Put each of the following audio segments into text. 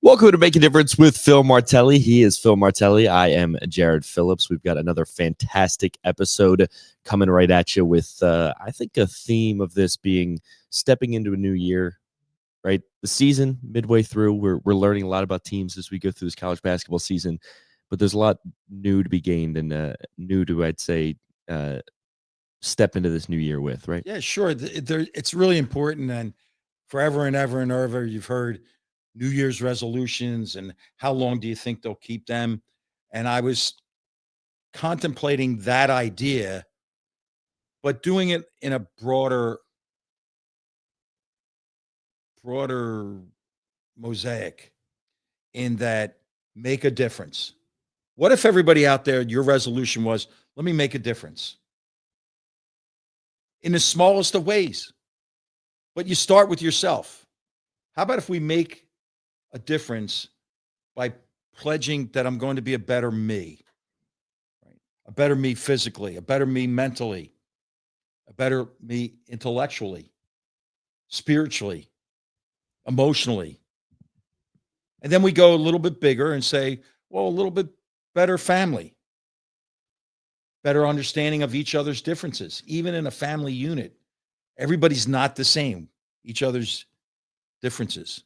Welcome to Make a Difference with Phil Martelli. He is Phil Martelli. I am Jared Phillips. We've got another fantastic episode coming right at you with, I think, a theme of this being stepping into a new year, right? The season midway through, we're learning a lot about teams as we go through this college basketball season, but there's a lot new to be gained and new to, I'd say, step into this new year with, right? Yeah, sure. It's really important. And forever and ever and ever, you've heard New Year's resolutions and how long do you think they'll keep them? And I was contemplating that idea, but doing it in a broader mosaic in that make a difference. What if everybody out there, your resolution was, let me make a difference in the smallest of ways, but you start with yourself. How about if we make a difference by pledging that I'm going to be a better me, right? A better me physically, a better me mentally, a better me intellectually, spiritually, emotionally. And then we go a little bit bigger and say, well, a little bit better family, better understanding of each other's differences. Even in a family unit, everybody's not the same, each other's differences.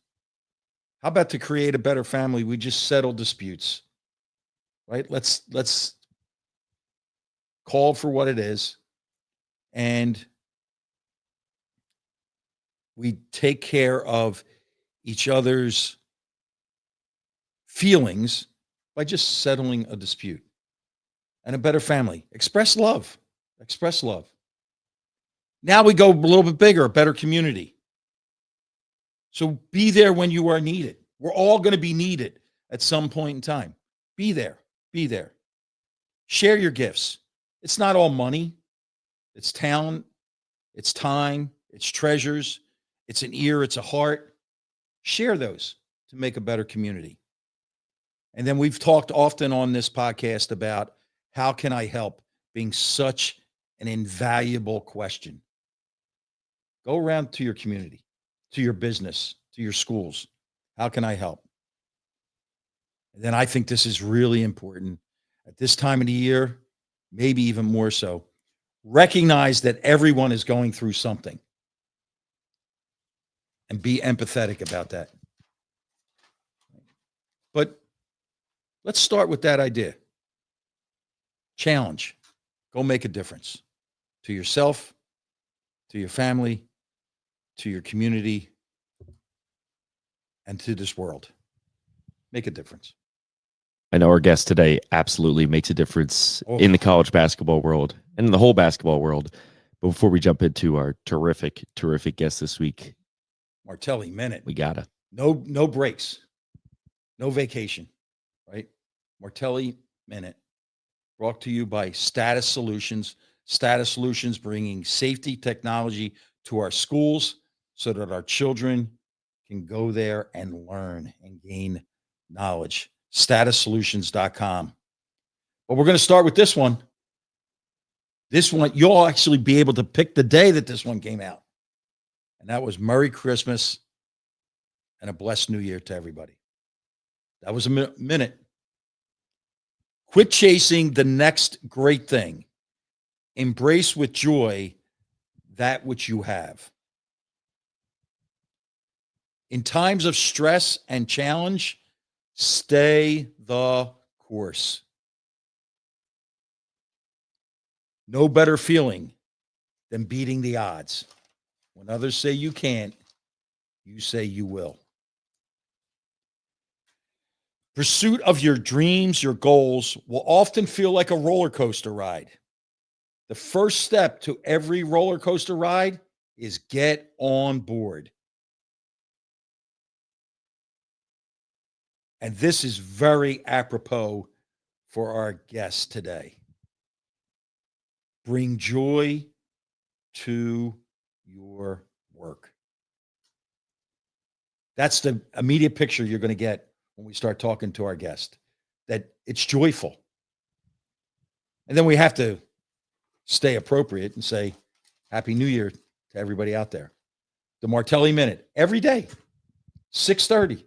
How about to create a better family, we just settle disputes, right? Let's call for what it is, and we take care of each other's feelings by just settling a dispute. And a better family. Express love. Express love. Now we go a little bit bigger, a better community. So be there when you are needed. We're all going to be needed at some point in time. Be there. Be there. Share your gifts. It's not all money. It's talent. It's time. It's treasures. It's an ear. It's a heart. Share those to make a better community. And then we've talked often on this podcast about how can I help being such an invaluable question. Go around to your community, to your business, to your schools. How can I help? And then I think this is really important at this time of the year, maybe even more so. Recognize that everyone is going through something and be empathetic about that. But let's start with that idea. Challenge. Go make a difference to yourself, to your family, to your community, and to this world. Make a difference. I know our guest today absolutely makes a difference in the college basketball world and in the whole basketball world. But before we jump into our terrific guest this week, Martelli Minute. We gotta. No breaks. No vacation, right? Martelli Minute. Brought to you by Status Solutions. Status Solutions bringing safety technology to our schools so that our children can go there and learn and gain knowledge. StatusSolutions.com. But we're going to start with this one. This one, you'll actually be able to pick the day that this one came out. And that was Merry Christmas and a blessed New Year to everybody. That was a minute. Quit chasing the next great thing. Embrace with joy that which you have. In times of stress and challenge, stay the course. No better feeling than beating the odds. When others say you can't, you say you will. Pursuit of your dreams, your goals will often feel like a roller coaster ride. The first step to every roller coaster ride is get on board. And this is very apropos for our guest today. Bring joy to your work. That's the immediate picture you're going to get when we start talking to our guest, that it's joyful. And then we have to stay appropriate and say, Happy New Year to everybody out there. The Martelli Minute, every day, 6:30.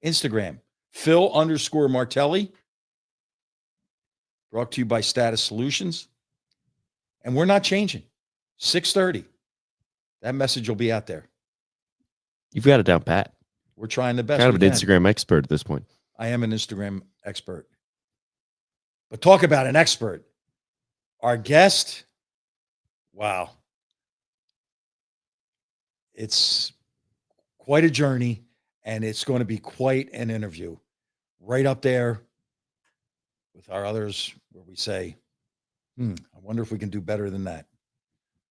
Instagram, Phil_Martelli, brought to you by Status Solutions. And we're not changing. 6:30. That message will be out there. You've got it down pat. We're trying the best. Kind of we an can. Instagram expert at this point. I am an Instagram expert. But talk about an expert. Our guest, wow. It's quite a journey, and it's going to be quite an interview. Right up there with our others where we say, I wonder if we can do better than that.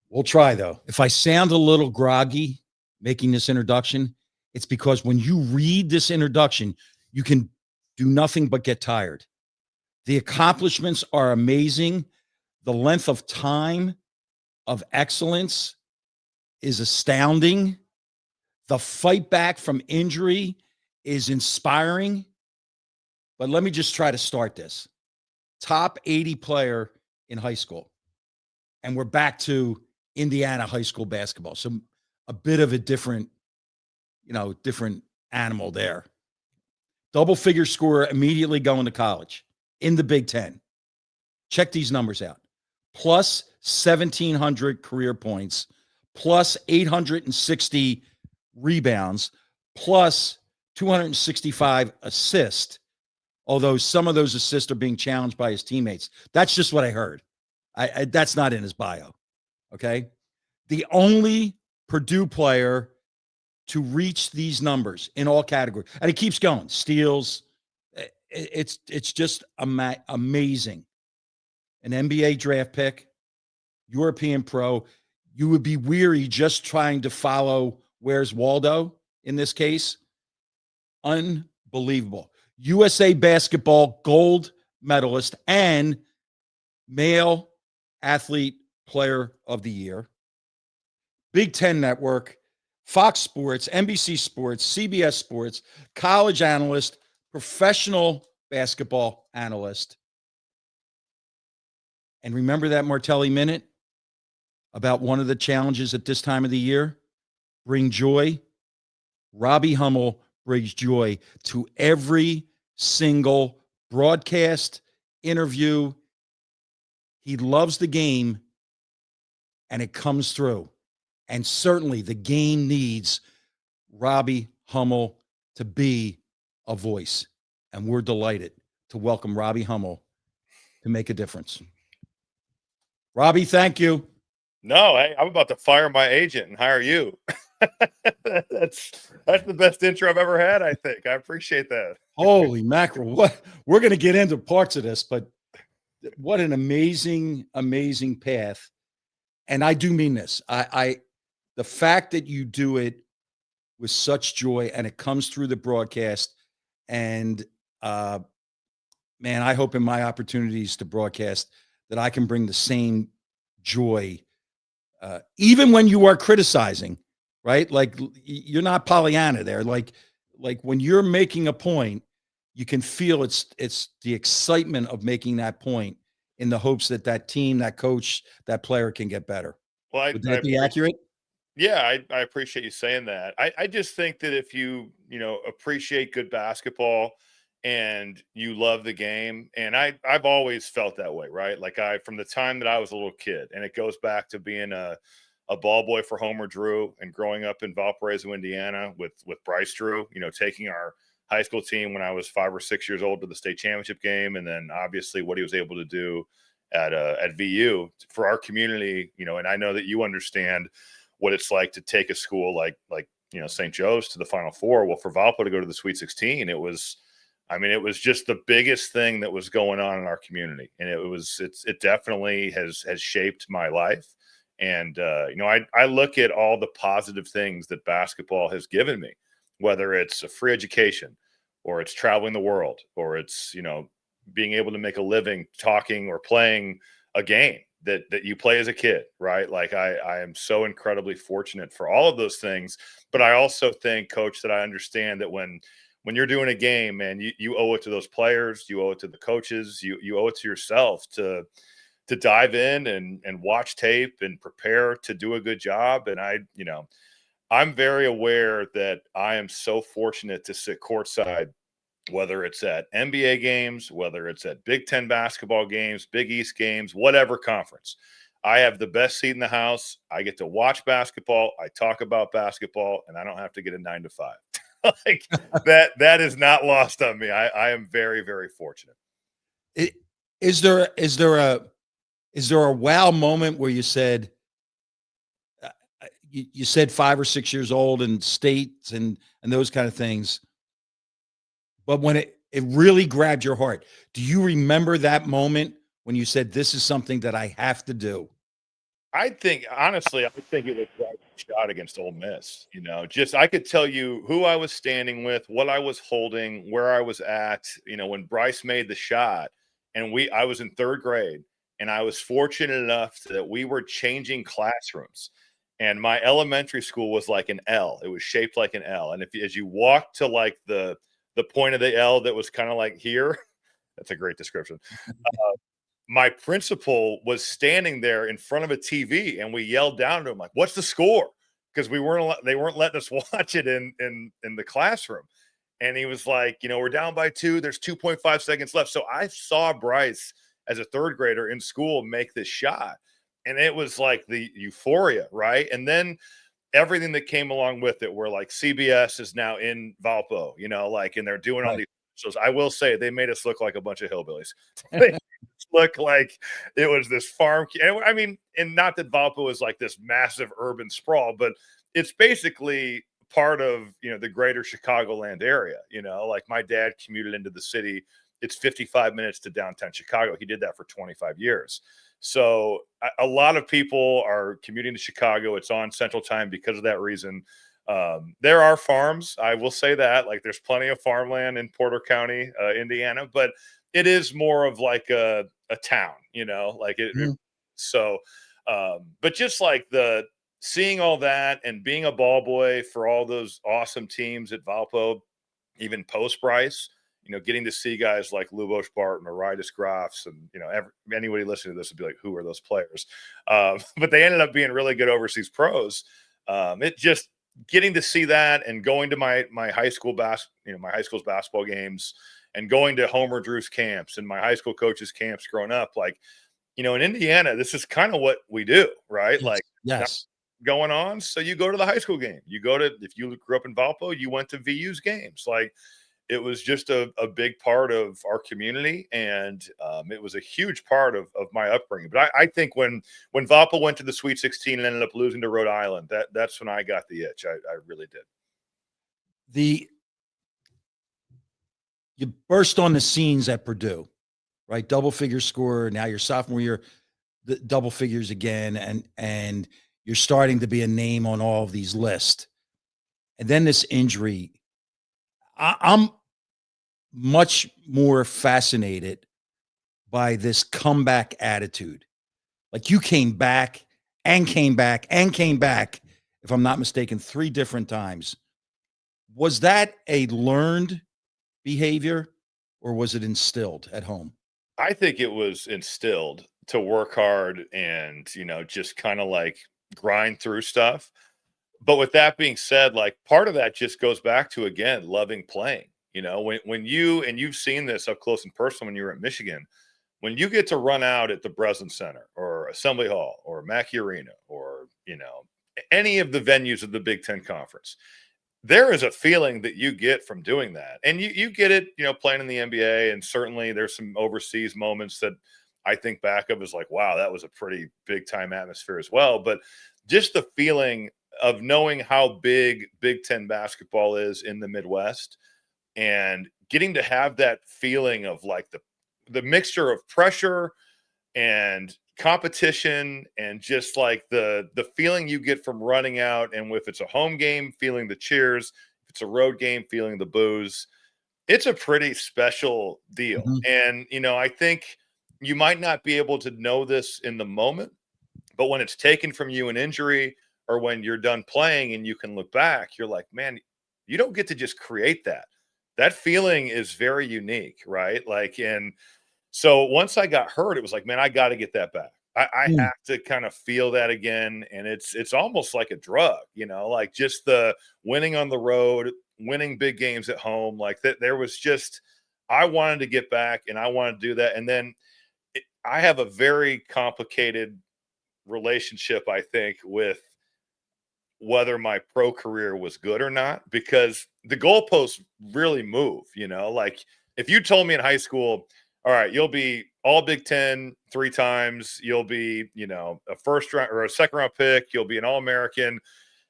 We'll try, though. If I sound a little groggy making this introduction, it's because when you read this introduction, you can do nothing but get tired. The accomplishments are amazing. The length of time of excellence is astounding. The fight back from injury is inspiring. But let me just try to start this. Top 80 player in high school. And we're back to Indiana high school basketball. So a bit of a different animal there. Double figure scorer immediately going to college in the Big Ten. Check these numbers out. Plus 1,700 career points, plus 860 rebounds, plus 265 assists, although some of those assists are being challenged by his teammates. That's just what I heard. That's not in his bio, okay? The only Purdue player to reach these numbers in all categories. And it keeps going. Steals. It's just amazing. An NBA draft pick, European pro. You would be weary just trying to follow Where's Waldo in this case. Unbelievable. USA basketball gold medalist and male athlete player of the year. Big Ten Network, Fox Sports, NBC Sports, CBS Sports, college analyst, professional basketball analyst. And remember that Martelli Minute about one of the challenges at this time of the year? Bring joy. Robbie Hummel brings joy to every single broadcast, interview. He loves the game, and it comes through. And certainly the game needs Robbie Hummel to be a voice. And we're delighted to welcome Robbie Hummel to make a difference. Robbie, thank you. No, hey, I'm about to fire my agent and hire you. That's the best intro I've ever had, I think. I appreciate that. Holy mackerel. What we're going to get into parts of this, but what an amazing, amazing path. And I do mean this. The fact that you do it with such joy and it comes through the broadcast, and man, I hope in my opportunities to broadcast that I can bring the same joy, even when you are criticizing, right? Like you're not Pollyanna there. Like when you're making a point, you can feel it's the excitement of making that point in the hopes that that team, that coach, that player can get better. Well, Would that be accurate? Yeah, I appreciate you saying that. I just think that if you appreciate good basketball and you love the game, and I've always felt that way, right? Like from the time that I was a little kid, and it goes back to being a ball boy for Homer Drew and growing up in Valparaiso, Indiana with Bryce Drew, taking our high school team when I was 5 or 6 years old to the state championship game. And then obviously what he was able to do at VU for our community, and I know that you understand what it's like to take a school like St. Joe's to the Final Four. Well, for Valpo to go to the Sweet 16, it was just the biggest thing that was going on in our community. And it definitely has shaped my life. And, I look at all the positive things that basketball has given me, whether it's a free education or it's traveling the world or it's, being able to make a living talking or playing a game that you play as a kid, right? Like I am so incredibly fortunate for all of those things. But I also think, Coach, that I understand that when you're doing a game, man, you owe it to those players, you owe it to the coaches, you owe it to yourself to dive in and watch tape and prepare to do a good job. And I'm very aware that I am so fortunate to sit courtside, whether it's at NBA games, whether it's at Big Ten basketball games, Big East games, whatever conference. I have the best seat in the house. I get to watch basketball. I talk about basketball, and I don't have to get a 9 to 5. Like that is not lost on me. I am very, very fortunate. I- Is there a wow moment where you said you said 5 or 6 years old and states and those kind of things, but when it really grabbed your heart, do you remember that moment when you said this is something that I have to do? I think honestly, I think it was right shot against Ole Miss. Just I could tell you who I was standing with, what I was holding, where I was at. When Bryce made the shot, and I was in third grade, and I was fortunate enough that we were changing classrooms, and my elementary school was like an L. It was shaped like an L, and as you walk to like the point of the L that was kind of like here, that's a great description. My principal was standing there in front of a TV, and we yelled down to him like, "What's the score?" Because they weren't letting us watch it in the classroom. And he was like, "We're down by 2. There's 2.5 seconds left." So I saw Bryce as a third grader in school make this shot, and it was like the euphoria, right? And then everything that came along with it, where like CBS is now in Valpo, and they're doing all Right. these shows. I will say they made us look like a bunch of hillbillies. Look like it was this farm. And I mean, and not that Valpo is like this massive urban sprawl, but it's basically part of the greater Chicagoland area. Like my dad commuted into the city. It's 55 minutes to downtown Chicago. He did that for 25 years. So a lot of people are commuting to Chicago. It's on Central Time because of that reason. There are farms. I will say that. Like there's plenty of farmland in Porter County, Indiana, but it is more of like a town, like it. Mhm. So, but just like the seeing all that and being a ball boy for all those awesome teams at Valpo, even post Bryce, getting to see guys like Lubos Barton or Rydas Grafs, and anybody listening to this would be like, who are those players? But they ended up being really good overseas pros. It just getting to see that and going to my high school my high school's basketball games and going to Homer Drew's camps and my high school coaches camps growing up, like in Indiana, this is kind of what we do, right? Yes. Like not Yes. going on, so you go to the high school game. If you grew up in Valpo, you went to VU's games. Like it was just a big part of our community, and it was a huge part of my upbringing. But I think when Valpo went to the Sweet 16 and ended up losing to Rhode Island, that's when I got the itch. I really did. The You burst on the scenes at Purdue, right? Double figure score. Now your sophomore year, the double figures again, and you're starting to be a name on all of these lists. And then this injury. I'm much more fascinated by this comeback attitude. Like you came back and came back and came back, if I'm not mistaken, 3 different times. Was that a learned behavior or was it instilled at home? I think it was instilled to work hard and just kind of like grind through stuff. But with that being said, like part of that just goes back to again loving playing. When you've seen this up close and personal when you were at Michigan, when you get to run out at the Breslin Center or Assembly Hall or Mackey Arena or any of the venues of the Big Ten Conference, there is a feeling that you get from doing that, and you get it, playing in the NBA, and certainly there's some overseas moments that I think back of as like, wow, that was a pretty big time atmosphere as well. But just the feeling of knowing how big Big Ten basketball is in the Midwest and getting to have that feeling of like the mixture of pressure and competition and just like the feeling you get from running out, and if it's a home game feeling the cheers, if it's a road game feeling the boos, it's a pretty special deal. Mhm. And I think you might not be able to know this in the moment, but when it's taken from you in injury or when you're done playing and you can look back, you're like, man, you don't get to just create that feeling is very unique, right? Like, and so once I got hurt, it was like, man, I got to get that back. I have to kind of feel that again. And it's almost like a drug, like just the winning on the road, winning big games at home. Like that, there was just, I wanted to get back and I wanted to do that. And then I have a very complicated relationship, I think, with whether my pro career was good or not, because the goalposts really move, like if you told me in high school, all right, you'll be all Big Ten 3 times, you'll be, a first round or a second round pick, you'll be an All-American,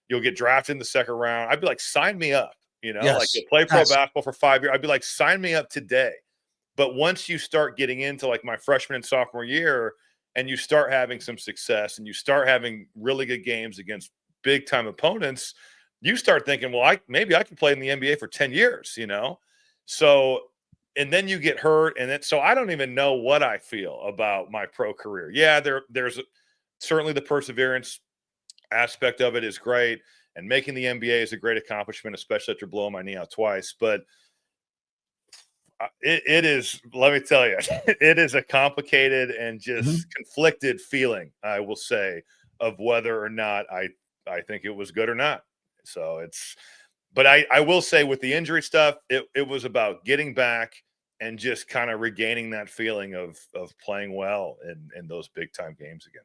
you'll get drafted in the second round, I'd be like, sign me up, like Yes. you'll play pro Yes. basketball for 5 years. I'd be like, sign me up today. But once you start getting into like my freshman and sophomore year and you start having some success and you start having really good games against big time opponents, you start thinking, well, maybe I can play in the NBA for 10 years, So, and then you get hurt. And then, so I don't even know what I feel about my pro career. Yeah, there's certainly the perseverance aspect of it is great. And making the NBA is a great accomplishment, especially after blowing my knee out twice. But it is, let me tell you, it is a complicated and just conflicted feeling, I will say, of whether or not I think it was good or not. So but I will say with the injury stuff, it was about getting back and just kind of regaining that feeling of playing well in those big time games again.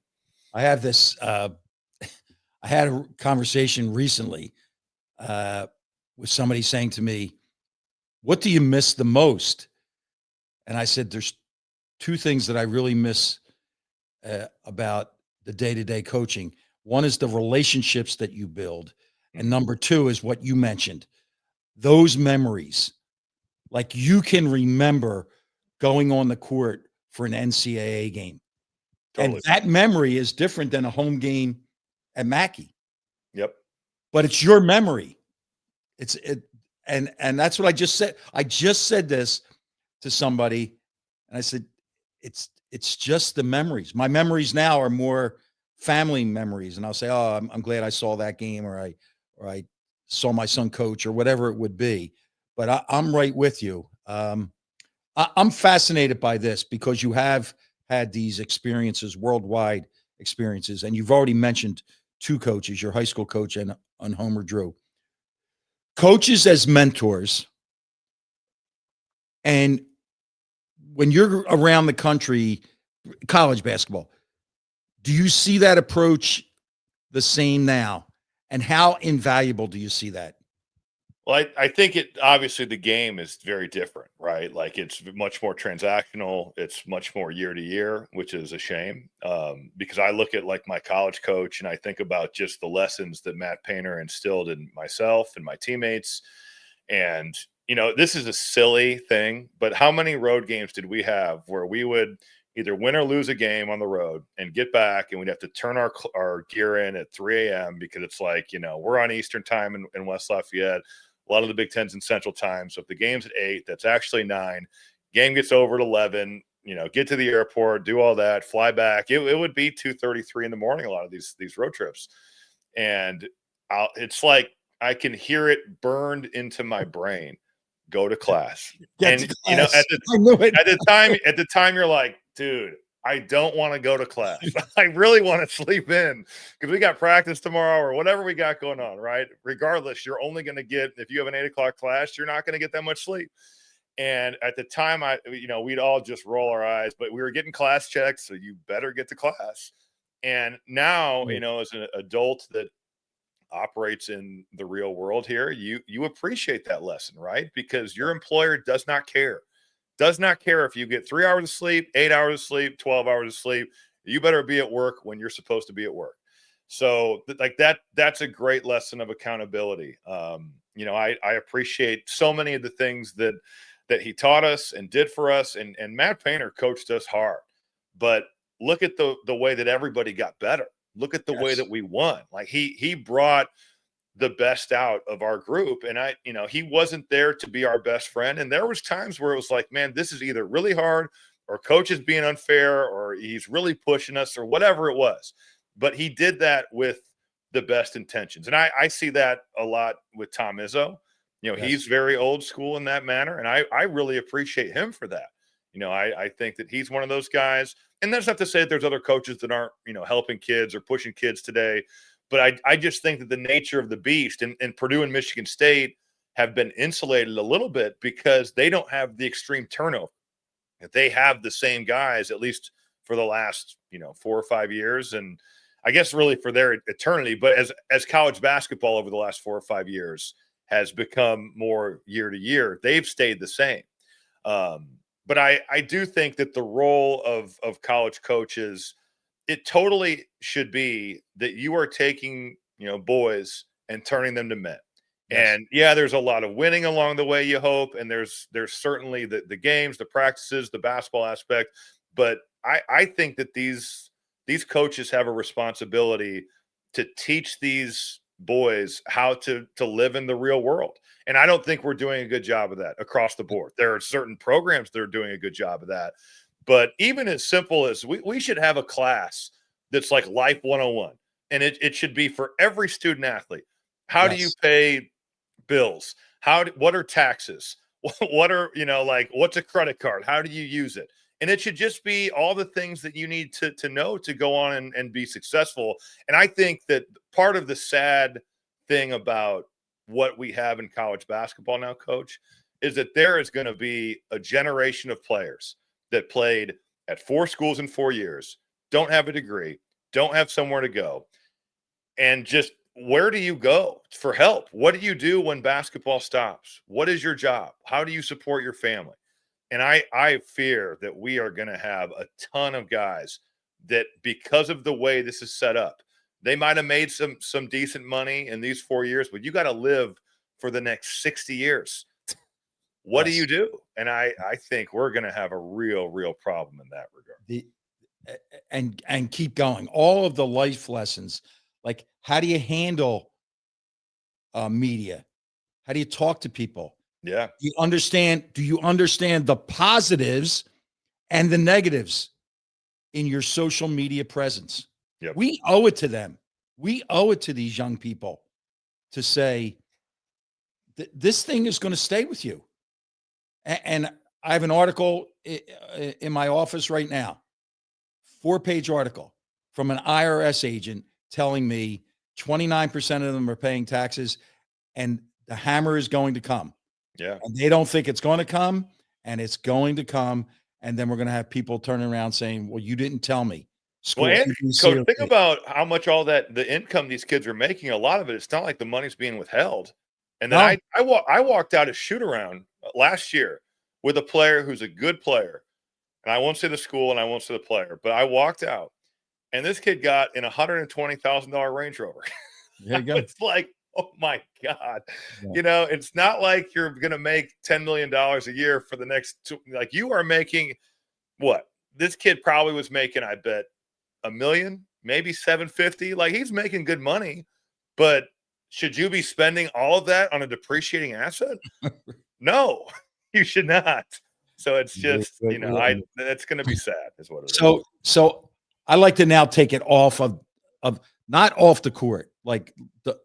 I have this, I had a conversation recently with somebody saying to me, what do you miss the most? And I said, there's 2 things that I really miss about the day-to-day coaching. One is the relationships that you build. And number 2 is what you mentioned, those memories. Like you can remember going on the court for an NCAA game. Totally. And that memory is different than a home game at Mackey. Yep. But it's your memory. And that's what I just said. I just said this to somebody and I said, it's just the memories. My memories now are more family memories. And I'll say, oh, I'm glad I saw that game or I saw my son coach or whatever it would be. But I'm right with you. I'm fascinated by this because you have had these experiences, worldwide experiences, and you've already mentioned 2 coaches, your high school coach and Homer Drew. Coaches as mentors, and when you're around the country, college basketball, do you see that approach the same now? And how invaluable do you see that? Well, I think obviously the game is very different, right? Like it's much more transactional. It's much more year to year, which is a shame. Because I look at like my college coach and I think about just the lessons that Matt Painter instilled in myself and my teammates. And, this is a silly thing, but how many road games did we have where we would either win or lose a game on the road and get back and we'd have to turn our gear in at 3 a.m. because it's like, we're on Eastern time in West Lafayette. A lot of the Big Ten's in Central Time. So if the game's at 8, that's actually 9. Game gets over at 11. Get to the airport, do all that, fly back. It would be 2:33 in the morning. A lot of these road trips, and it's like I can hear it burned into my brain. Go to class, Get and to class. at I knew it. at the time, you're like, dude, I don't want to go to class. I really want to sleep in because we got practice tomorrow or whatever we got going on, right? Regardless, you're only going to get, if you have an 8 o'clock class, you're not going to get that much sleep. And at the time, we'd all just roll our eyes, but we were getting class checks. So you better get to class. And now, as an adult that operates in the real world here, you appreciate that lesson, right? Because your employer does not care if you get 3 hours of sleep, 8 hours of sleep, 12 hours of sleep. You better be at work when you're supposed to be at work. So like that's a great lesson of accountability. I appreciate so many of the things that he taught us and did for us. And Matt Painter coached us hard, but look at the way that everybody got better. Look at the way that we won. Like he brought the best out of our group. And he wasn't there to be our best friend. And there was times where it was like, man, this is either really hard or coach is being unfair or he's really pushing us or whatever it was. But he did that with the best intentions. And I see that a lot with Tom Izzo. He's very old school in that manner. And I really appreciate him for that. I think that he's one of those guys. And that's not to say that there's other coaches that aren't, helping kids or pushing kids today. But I just think that the nature of the beast and Purdue and Michigan State have been insulated a little bit because they don't have the extreme turnover. They have the same guys, at least for the last, 4 or 5 years. And I guess really for their eternity. But as college basketball over the last 4 or 5 years has become more year to year, they've stayed the same. But I do think that the role of college coaches, it totally should be that you are taking, boys and turning them to men. Yes. And yeah, there's a lot of winning along the way, you hope. And there's certainly the games, the practices, the basketball aspect. But I think that these coaches have a responsibility to teach these boys how to live in the real world. And I don't think we're doing a good job of that across the board. There are certain programs that are doing a good job of that. But even as simple as we should have a class that's like Life 101. And it should be for every student athlete. How do you Yes. pay bills? What are taxes? What are, what's a credit card? How do you use it? And it should just be all the things that you need to know to go on and be successful. And I think that part of the sad thing about what we have in college basketball now, Coach, is that there is going to be a generation of players that played at 4 schools in 4 years, don't have a degree, don't have somewhere to go. And just where do you go for help? What do you do when basketball stops? What is your job? How do you support your family? And I fear that we are going to have a ton of guys that, because of the way this is set up, they might have made some decent money in these 4 years, but you got to live for the next 60 years. What do Yes. you do? And I think we're going to have a real problem in that regard. And keep going. All of the life lessons, like how do you handle media? How do you talk to people? Yeah. Do you understand the positives and the negatives in your social media presence? Yep. We owe it to them. We owe it to these young people to say this thing is going to stay with you. And I have an article in my office right now, 4-page article from an IRS agent telling me 29% of them are paying taxes and the hammer is going to come. Yeah. And they don't think it's going to come, and it's going to come. And then we're going to have people turning around saying, well, you didn't tell me. School Well, and ABC Coach, or think B. about how much all that the income these kids are making. A lot of it, it's not like the money's being withheld. And then No. I walked out a shoot around last year with a player who's a good player, and I won't say the school and I won't say the player, but I walked out, and this kid got in $120,000 Range Rover. There you go. It's like, oh my God. Yeah. It's not like you're going to make $10 million a year for the next like you are making what? This kid probably was making, I bet, $1 million, maybe 750. Like he's making good money, but should you be spending all of that on a depreciating asset? No, you should not. So it's just, that's going to be sad is what it is. So I like to now take it off of not off the court. Like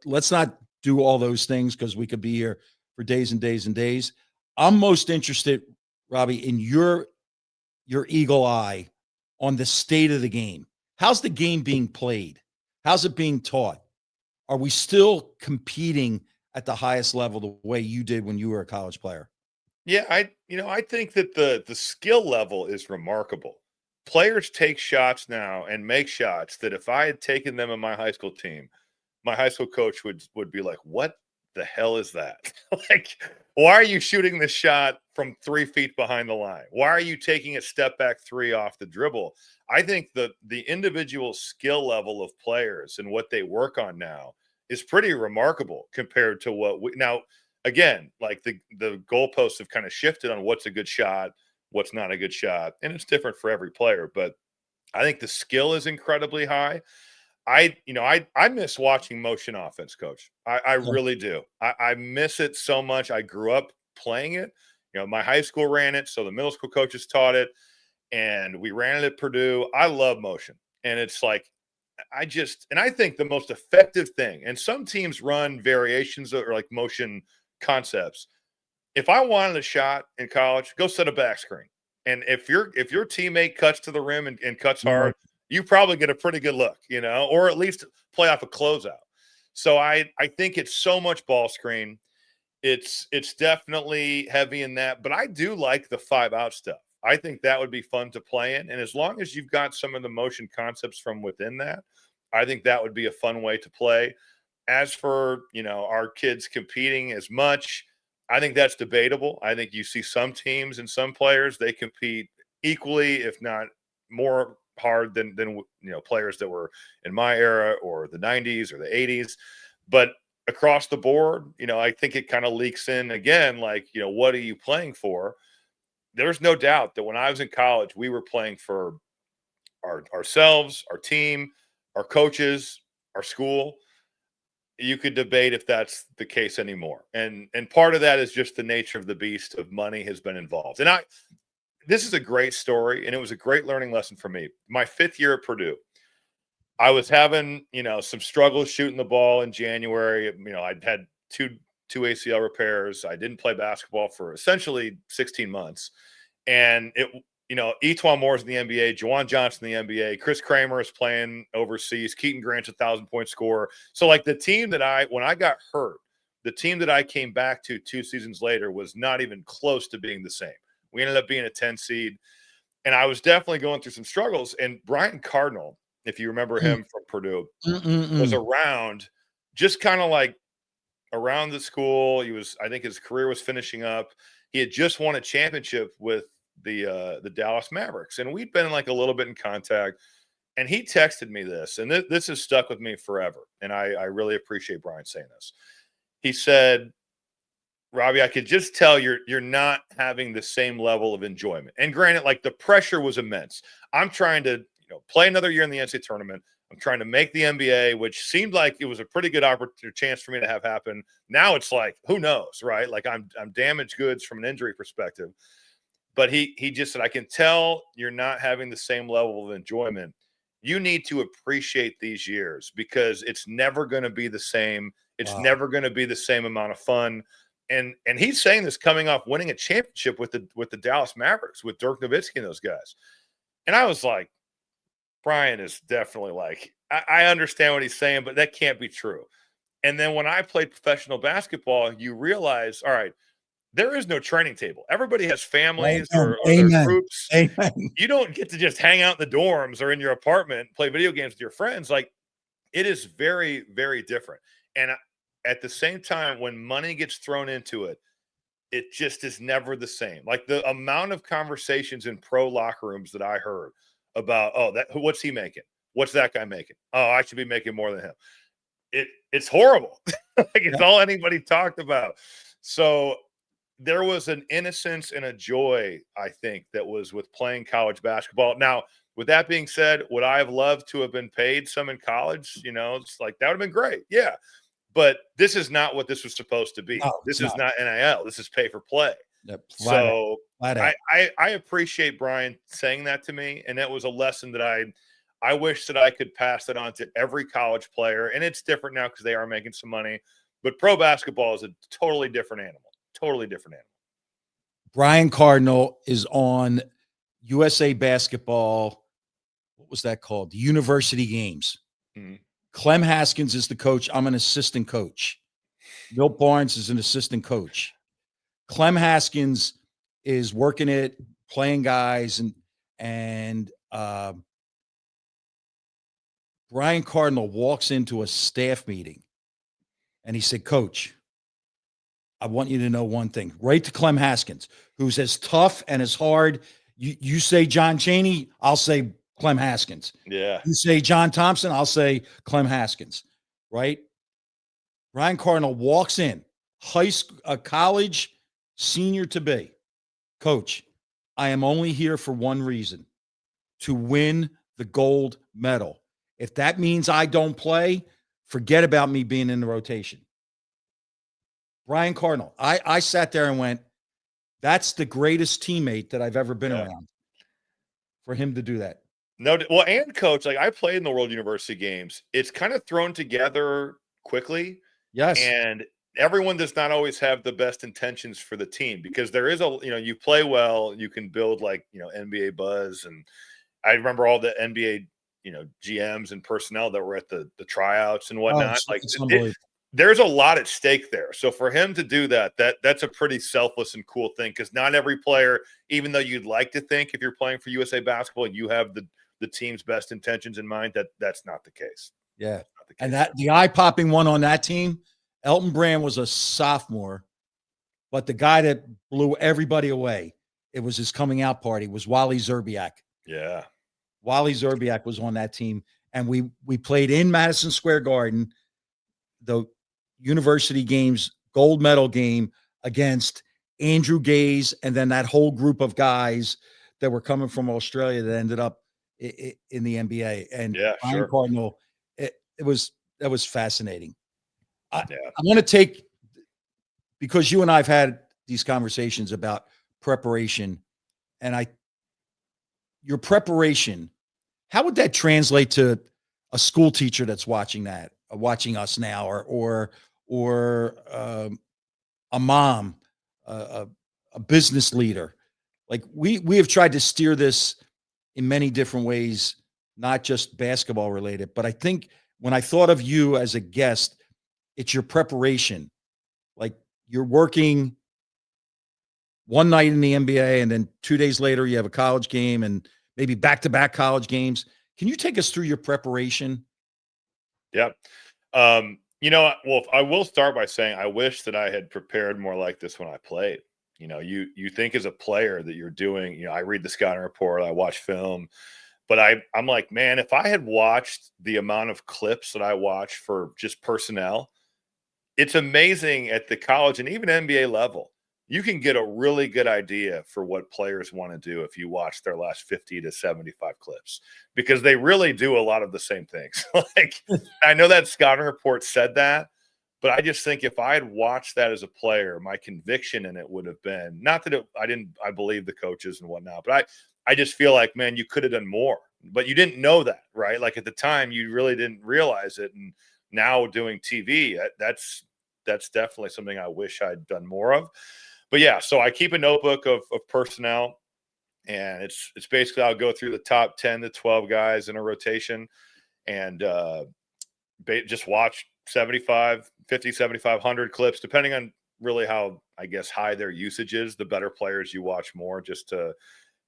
let's not do all those things because we could be here for days and days and days. I'm most interested, Robbie, in your eagle eye on the state of the game. How's the game being played? How's it being taught? Are we still competing at the highest level the way you did when you were a college player? Yeah, I think that the skill level is remarkable. Players take shots now and make shots that if I had taken them in my high school team, my high school coach would be like, "What the hell is that? Like, why are you shooting this shot from 3 feet behind the line? Why are you taking a step back 3 off the dribble?" I think the individual skill level of players and what they work on now is pretty remarkable compared to what we now. Again, like the goalposts have kind of shifted on what's a good shot, what's not a good shot, and it's different for every player. But I think the skill is incredibly high. I miss watching motion offense, Coach. I really do. I miss it so much. I grew up playing it. My high school ran it, so the middle school coaches taught it, and we ran it at Purdue. I love motion, and it's like I think the most effective thing, and some teams run variations or like motion concepts. If I wanted a shot in college, go set a back screen And if your teammate cuts to the rim and cuts Yeah. hard, you probably get a pretty good look, or at least play off a closeout. So I think it's so much ball screen. It's definitely heavy in that, but I do like the 5-out stuff. I think that would be fun to play in. And as long as you've got some of the motion concepts from within that, I think that would be a fun way to play. As for, our kids competing as much, I think that's debatable. I think you see some teams and some players, they compete equally, if not more hard than players that were in my era or the 90s or the 80s. But across the board, I think it kind of leaks in again, like, what are you playing for? There's no doubt that when I was in college, we were playing for ourselves, our team, our coaches, our school. You could debate if that's the case anymore. And part of that is just the nature of the beast of money has been involved. And this is a great story, and it was a great learning lesson for me. My 5th year at Purdue, I was having, some struggles shooting the ball in January. I'd had two ACL repairs. I didn't play basketball for essentially 16 months. And Etwan Moore's in the NBA, Juwan Johnson in the NBA, Chris Kramer is playing overseas, Keaton Grant's 1,000-point scorer. So like the team that when I got hurt, the team that I came back to 2 seasons later was not even close to being the same. We ended up being a 10 seed. And I was definitely going through some struggles. And Brian Cardinal, if you remember him from Purdue, was around, just kind of like around the school. I think his career was finishing up. He had just won a championship with the Dallas Mavericks, and we'd been like a little bit in contact. And he texted me this, and this has stuck with me forever. And I really appreciate Brian saying this. He said, "Robbie, I could just tell you're not having the same level of enjoyment." And granted, like the pressure was immense. I'm trying to play another year in the NCAA tournament. I'm trying to make the NBA, which seemed like it was a pretty good chance for me to have happen. Now it's like, who knows, right? Like I'm damaged goods from an injury perspective. But he just said, I can tell you're not having the same level of enjoyment. You need to appreciate these years because it's never going to be the same. It's never going to be the same amount of fun. And he's saying this coming off winning a championship with the Dallas Mavericks with Dirk Nowitzki and those guys. And I was like, Brian is definitely like, I understand what he's saying, but that can't be true. And then when I played professional basketball, you realize, all right, there is no training table. Everybody has families or their groups. Amen. You don't get to just hang out in the dorms or in your apartment, play video games with your friends. Like it is very, very different. And at the same time, when money gets thrown into it, it just is never the same. Like the amount of conversations in pro locker rooms that I heard about, what's he making? What's that guy making? Oh, I should be making more than him. It's horrible. Like it's all anybody talked about. So there was an innocence and a joy, I think, that was with playing college basketball. Now, with that being said, would I have loved to have been paid some in college? It's like that would have been great. Yeah. But this is not what this was supposed to be. No, this is not NIL. This is pay for play. Yep, So flat out. I appreciate Brian saying that to me. And that was a lesson that I wish that I could pass it on to every college player. And it's different now because they are making some money. But pro basketball is a totally different animal. Totally different animal. Brian Cardinal is on USA Basketball. What was that called? The University Games. Mm-hmm. Clem Haskins is the coach. I'm an assistant coach. Milt Barnes is an assistant coach. Clem Haskins is working it, playing guys, and Brian Cardinal walks into a staff meeting, and he said, "Coach, I want you to know one thing." Right to Clem Haskins, who's as tough and as hard. You say John Chaney, I'll say Clem Haskins. Yeah. You say John Thompson, I'll say Clem Haskins. Right? Brian Cardinal walks in, high school, a college senior to be. "Coach, I am only here for one reason, to win the gold medal. If that means I don't play, forget about me being in the rotation." Brian Cardinal. I sat there and went, that's the greatest teammate that I've ever been around for him to do that. No, well, and coach, like I played in the World University Games. It's kind of thrown together quickly. Yes. And everyone does not always have the best intentions for the team, because there is you play well, you can build like, NBA buzz. And I remember all the NBA, GMs and personnel that were at the tryouts and Oh, whatnot. Like it's unbelievable. there's a lot at stake there. So for him to do that's a pretty selfless and cool thing, because not every player, even though you'd like to think if you're playing for USA Basketball, you have the team's best intentions in mind, that's not the case. Yeah. Not the case And there. the eye-popping one on that team, Elton Brand was a sophomore, but the guy that blew everybody away, it was his coming out party, was Wally Zerbiak. Yeah. Wally Zerbiak was on that team, and we played in Madison Square Garden, the university games, gold medal game against Andrew Gaze, and then that whole group of guys that were coming from Australia that ended up in the NBA. And Yeah, Ryan sure. Cardinal, that was fascinating. I Yeah. want to take, because you and I've had these conversations about preparation, and your preparation, how would that translate to a school teacher that's watching us now, or a mom, a business leader? Like we have tried to steer this in many different ways, not just basketball related. But I think when I thought of you as a guest, it's your preparation. Like you're working one night in the NBA, and then 2 days later you have a college game, and maybe back-to-back college games. Can you take us through your preparation? Yep. Well, I will start by saying I wish that I had prepared more like this when I played. You think as a player that you're doing, I read the scouting report, I watch film, but I'm like, man, if I had watched the amount of clips that I watched for just personnel, it's amazing at the college and even NBA level. You can get a really good idea for what players want to do if you watch their last 50 to 75 clips, because they really do a lot of the same things. Like, I know that scouting report said that, but I just think if I had watched that as a player, my conviction in it would have been, not that I believe the coaches and whatnot, but I just feel like, man, you could have done more, but you didn't know that, right? Like at the time, you really didn't realize it. And now doing TV, that's definitely something I wish I'd done more of. But yeah, so I keep a notebook of personnel, and it's basically I'll go through the top 10 to 12 guys in a rotation, and just watch 75, 50, 75, 100 clips, depending on really how, I guess, high their usage is. The better players you watch more, just to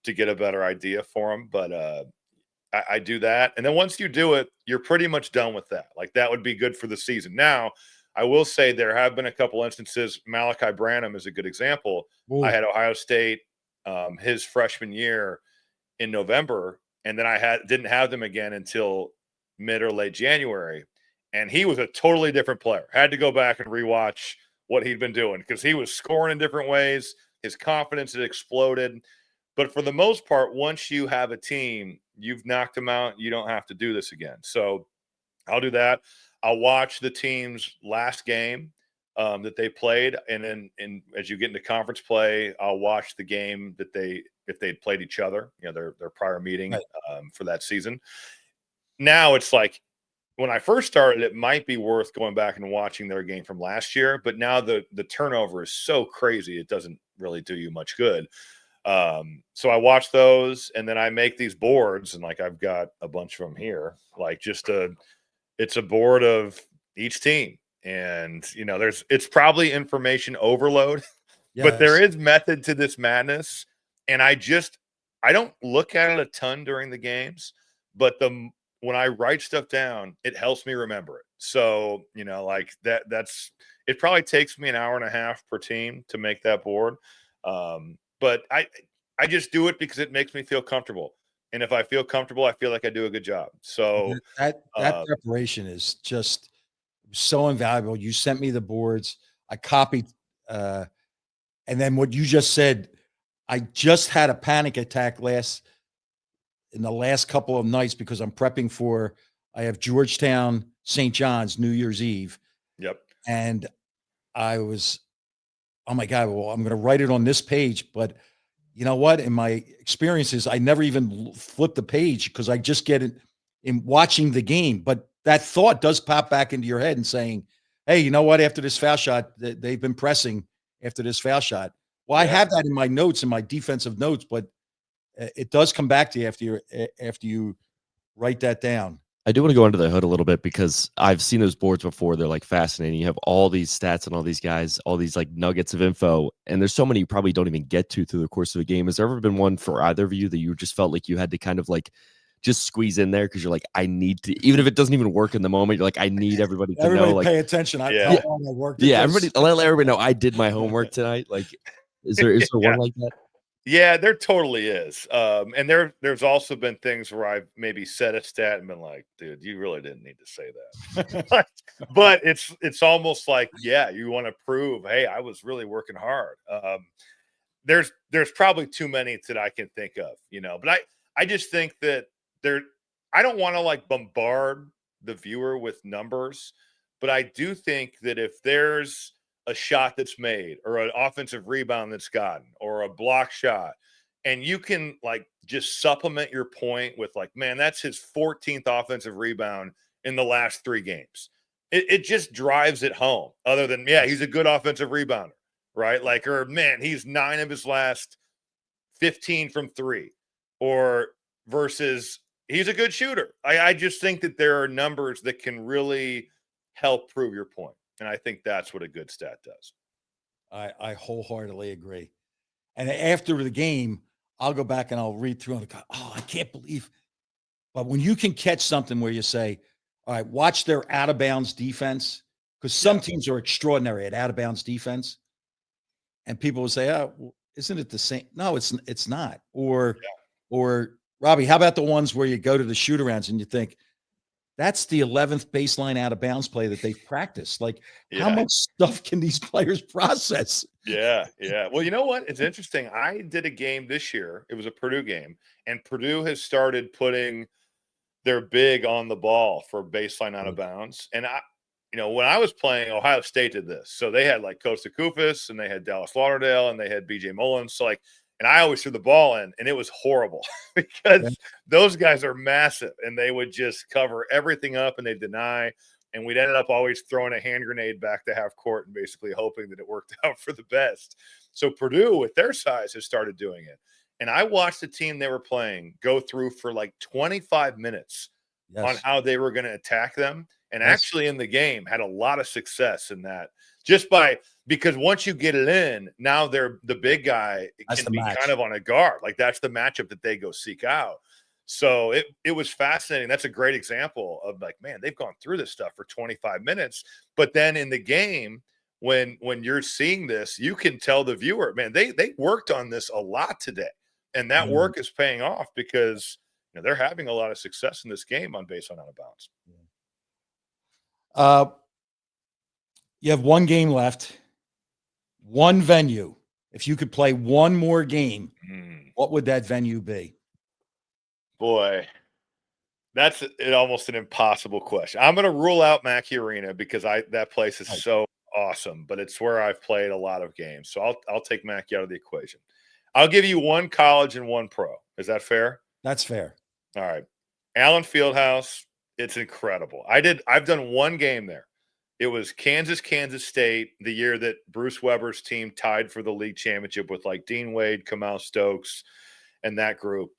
get a better idea for them. But I do that. And then once you do it, you're pretty much done with that. Like that would be good for the season. Now, I will say there have been a couple instances. Malachi Branham is a good example. I Ooh. had Ohio State his freshman year in November, and then I didn't have them again until mid or late January. And he was a totally different player. Had to go back and rewatch what he'd been doing, because he was scoring in different ways. His confidence had exploded. But for the most part, once you have a team, you've knocked them out. You don't have to do this again. So I'll do that. I'll watch the team's last game that they played, and then as you get into conference play, I'll watch the game that if they'd played each other, their prior meeting Right. for that season. Now it's like, when I first started, it might be worth going back and watching their game from last year, but now the turnover is so crazy, it doesn't really do you much good. So I watch those, and then I make these boards, and like I've got a bunch of them here, like it's a board of each team. And it's probably information overload, but there Yes. is method to this madness. And I don't look at it a ton during the games, but when I write stuff down, it helps me remember it. So, like it probably takes me an hour and a half per team to make that board. But I just do it because it makes me feel comfortable. And if I feel comfortable, I feel like I do a good job. So, That preparation is just so invaluable. You sent me the boards. I copied, and then what you just said, I just had a panic attack in the last couple of nights, because I'm prepping for, I have Georgetown, St. John's, New Year's Eve. yep. And I was, oh my God, well, I'm going to write it on this page. But you know what? In my experiences, I never even flip the page, because I just get it in watching the game. But that thought does pop back into your head and saying, hey, you know what? After this foul shot, they've been pressing after this foul shot. Well, I have that in my notes, in my defensive notes, but it does come back to you after you write that down. I do want to go under the hood a little bit because I've seen those boards before. They're like fascinating. You have all these stats and all these guys, all these like nuggets of info, and there's so many you probably don't even get to through the course of a game. Has there ever been one for either of you that you just felt like you had to kind of like just squeeze in there because you're like, I need to, even if it doesn't even work in the moment, you're like, I need everybody to know. Like, pay attention. Yeah. How hard I worked. Everybody, let everybody know I did my homework tonight. Like, is there one like that? Yeah, there totally is. And there's also been things where I've maybe said a stat and been like, dude, you really didn't need to say that. but it's almost like, yeah, you want to prove, hey, I was really working hard. There's probably too many that I can think of, but I just think that I don't want to like bombard the viewer with numbers, but I do think that if there's a shot that's made or an offensive rebound that's gotten or a block shot, and you can like just supplement your point with like, man, that's his 14th offensive rebound in the last 3 games. It just drives it home, other than, yeah, he's a good offensive rebounder, right? Like, or man, he's 9 of his last 15 from 3, or versus he's a good shooter. I just think that there are numbers that can really help prove your point. And I think that's what a good stat does. I wholeheartedly agree. And after the game, I'll go back and I'll read through and go, oh, I can't believe. But when you can catch something where you say, all right, watch their out of bounds defense, because some teams are extraordinary at out of bounds defense. And people will say, oh, isn't it the same? No, it's not. Or Robbie, how about the ones where you go to the shoot arounds and you think, that's the 11th baseline out of bounds play that they've practiced. Like, how much stuff can these players process? Yeah. Well, you know what? It's interesting. I did a game this year. It was a Purdue game, and Purdue has started putting their big on the ball for baseline out of bounds. And when I was playing, Ohio State did this. So they had like Costa Koufis, and they had Dallas Lauderdale, and they had BJ Mullins. So like, and I always threw the ball in, and it was horrible because those guys are massive, and they would just cover everything up and they deny. And we'd ended up always throwing a hand grenade back to half court and basically hoping that it worked out for the best. So Purdue, with their size, has started doing it. And I watched the team they were playing go through for like 25 minutes on how they were going to attack them. And actually in the game had a lot of success in that, because once you get it in, now they're the big guy can be kind of on a guard. Like that's the matchup that they go seek out. So it was fascinating. That's a great example of like, man, they've gone through this stuff for 25 minutes. But then in the game, when you're seeing this, you can tell the viewer, man, they worked on this a lot today. And that work is paying off because they're having a lot of success in this game on baseline out of bounds. You have one game left, one venue. If you could play one more game, what would that venue be? Boy, that's almost an impossible question. I'm going to rule out Mackey Arena because that place is so awesome, but it's where I've played a lot of games. So I'll take Mackey out of the equation. I'll give you one college and one pro. Is that fair? That's fair. All right. Allen Fieldhouse, it's incredible. I've done one game there. It was Kansas State, the year that Bruce Weber's team tied for the league championship with like Dean Wade, Kamal Stokes, and that group,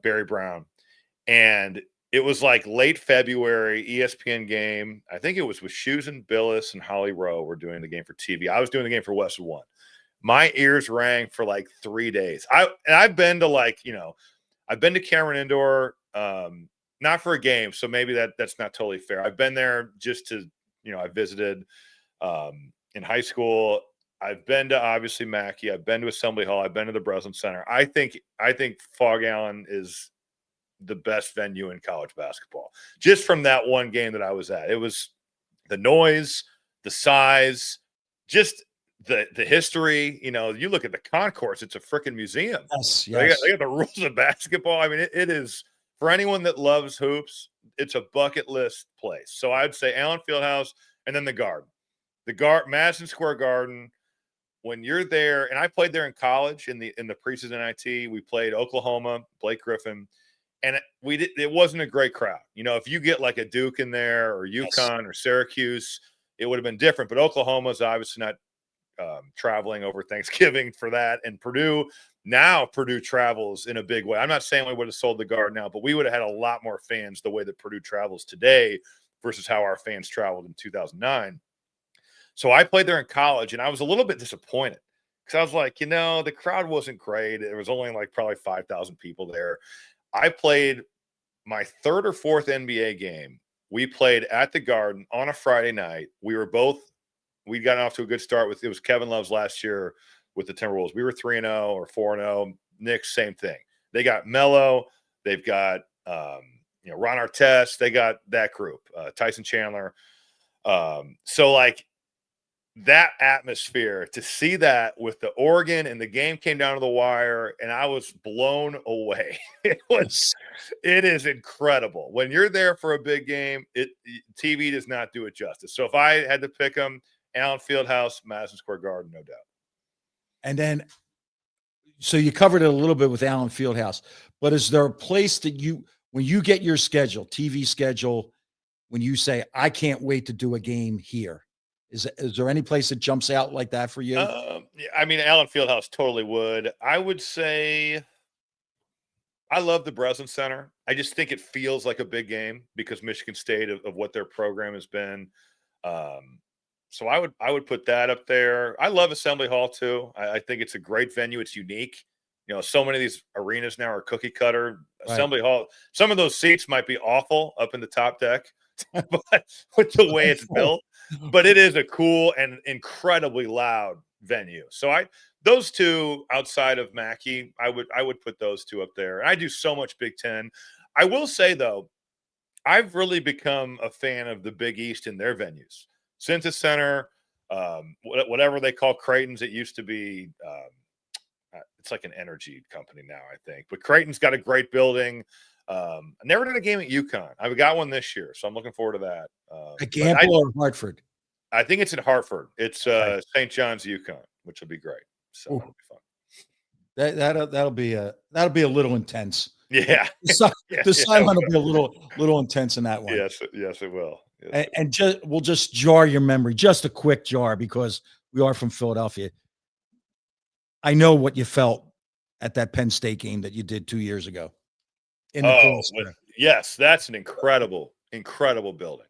Barry Brown. And it was like late February, ESPN game. I think it was with Shoes and Billis and Holly Rowe were doing the game for TV. I was doing the game for Westwood One. My ears rang for like 3 days. I've been to I've been to Cameron Indoor, not for a game, so maybe that's not totally fair. I've been there just to, I visited in high school. I've been to obviously Mackey. I've been to Assembly Hall. I've been to the Breslin Center. I think Fog Allen is the best venue in college basketball. Just from that one game that I was at, it was the noise, the size, just the history. You look at the concourse; it's a freaking museum. Yes. They got the rules of basketball. I mean, it is for anyone that loves hoops. It's a bucket list place. So I'd say Allen Fieldhouse, and then the Garden, Madison Square Garden. When you're there, and I played there in college in the preseason NIT, we played Oklahoma, Blake Griffin, and it wasn't a great crowd. If you get like a Duke in there or UConn or Syracuse, it would have been different. But Oklahoma's obviously not traveling over Thanksgiving for that. And Purdue travels in a big way. I'm not saying we would have sold the Garden now, but we would have had a lot more fans the way that Purdue travels today versus how our fans traveled in 2009. So I played there in college, and I was a little bit disappointed because I was like, the crowd wasn't great. There was only like probably 5,000 people there. I played my third or fourth NBA game. We played at the Garden on a Friday night. We'd gotten off to a good start it was Kevin Love's last year with the Timberwolves. We were 3-0 or 4-0. Knicks, same thing. They got Melo. They've got, Ron Artest. They got that group, Tyson Chandler. So like that atmosphere, to see that with the Oregon, and the game came down to the wire, and I was blown away. It is incredible. When you're there for a big game, TV does not do it justice. So if I had to pick them, Allen Fieldhouse, Madison Square Garden, no doubt. And then, so you covered it a little bit with Allen Fieldhouse, but is there a place that when you get your schedule, TV schedule, when you say, I can't wait to do a game here, is there any place that jumps out like that for you? I mean, Allen Fieldhouse totally would. I would say I love the Breslin Center. I just think it feels like a big game because Michigan State of what their program has been. So I would put that up there. I love Assembly Hall too. I think it's a great venue. It's unique. So many of these arenas now are cookie cutter. Right. Assembly Hall, some of those seats might be awful up in the top deck, but with the way it's built. But it is a cool and incredibly loud venue. So those two outside of Mackey, I would put those two up there. And I do so much Big Ten. I will say though, I've really become a fan of the Big East in their venues. Cintas Center, whatever they call Creighton's, it used to be. It's like an energy company now, I think. But Creighton's got a great building. I never did a game at UConn. I've got one this year, so I'm looking forward to that. At Gamble or Hartford? I think it's in Hartford. It's right. St. John's UConn, which will be great. So it'll be fun. That'll be a little intense. Yeah. The silent will be a little intense in that one. Yes, it will. Yes, and we'll just jar your memory, just a quick jar, because we are from Philadelphia. I know what you felt at that Penn State game that you did 2 years ago. Yes, that's an incredible building.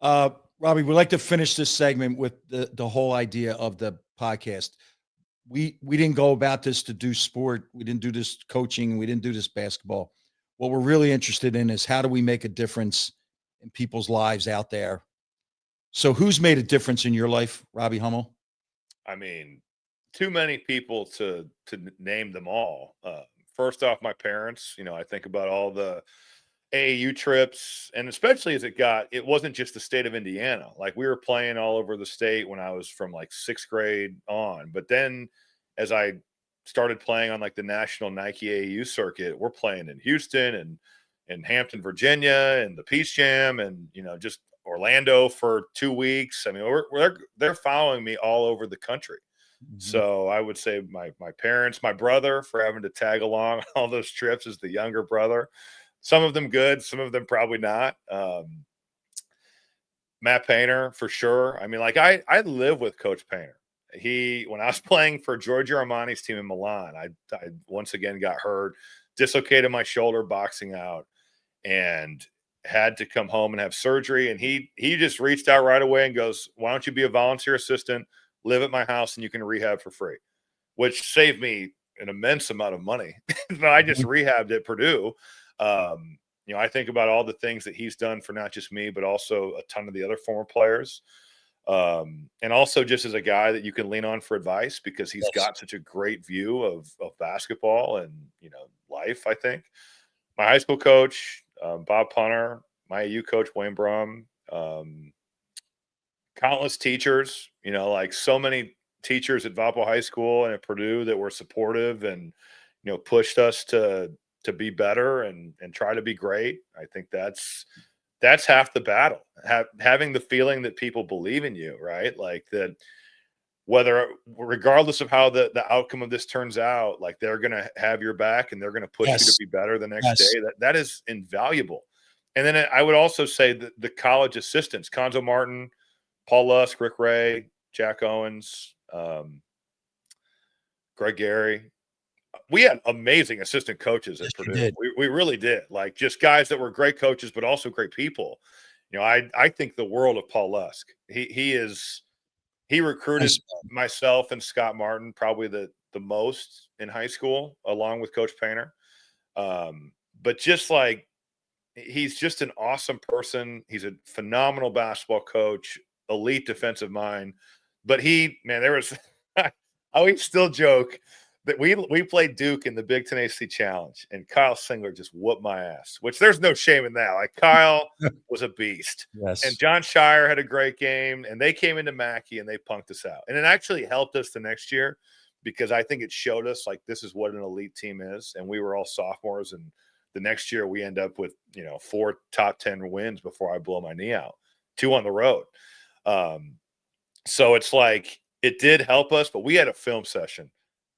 Robbie, we'd like to finish this segment with the whole idea of the podcast. We didn't go about this to do sport. We didn't do this coaching. We didn't do this basketball. What we're really interested in is how do we make a difference in people's lives out there? So who's made a difference in your life, Robbie Hummel? I mean, too many people to name them all. First off, my parents. I think about all the AAU trips, and especially as it wasn't just the state of Indiana. Like, we were playing all over the state when I was from like 6th grade on. But then as I started playing on like the national Nike AAU circuit, we're playing in Houston and in Hampton, Virginia, and the Peach Jam, and just Orlando for 2 weeks. I mean, they're following me all over the country. Mm-hmm. So I would say my parents, my brother, for having to tag along all those trips as the younger brother. Some of them good, some of them probably not. Matt Painter, for sure. I mean, like I live with Coach Painter. When I was playing for Giorgio Armani's team in Milan, I once again got hurt, dislocated my shoulder boxing out, and had to come home and have surgery. And he just reached out right away and goes, "Why don't you be a volunteer assistant, live at my house, and you can rehab for free," which saved me an immense amount of money. I just rehabbed at Purdue. I think about all the things that he's done for not just me, but also a ton of the other former players. And also just as a guy that you can lean on for advice, because he's got such a great view of basketball and, life. I think my high school coach, Bob Punter, my AU coach, Wayne Brum, countless teachers, like so many teachers at Valpo High School and at Purdue that were supportive and, pushed us to be better and try to be great. I think that's half the battle. Having the feeling that people believe in you, right? Like that, regardless of how the outcome of this turns out, like they're going to have your back and they're going to push you to be better the next day. That is invaluable. And then I would also say that the college assistants, Conzo Martin, Paul Lusk, Rick Ray, Jack Owens, Greg Gary. We had amazing assistant coaches at Purdue. We really did. Like, just guys that were great coaches, but also great people. I think the world of Paul Lusk. He recruited myself and Scott Martin probably the most in high school, along with Coach Painter. But just like, he's just an awesome person. He's a phenomenal basketball coach, elite defensive mind. But there was I always still joke that we played Duke in the Big Ten AC Challenge, and Kyle Singler just whooped my ass, which there's no shame in that. Like, Kyle was a beast. Yes. And John Shire had a great game, and they came into Mackey and they punked us out. And it actually helped us the next year, because I think it showed us, like, this is what an elite team is. And we were all sophomores, and the next year we end up with 4 top 10 wins before I blow my knee out, 2 on the road. So it's like, it did help us, but we had a film session,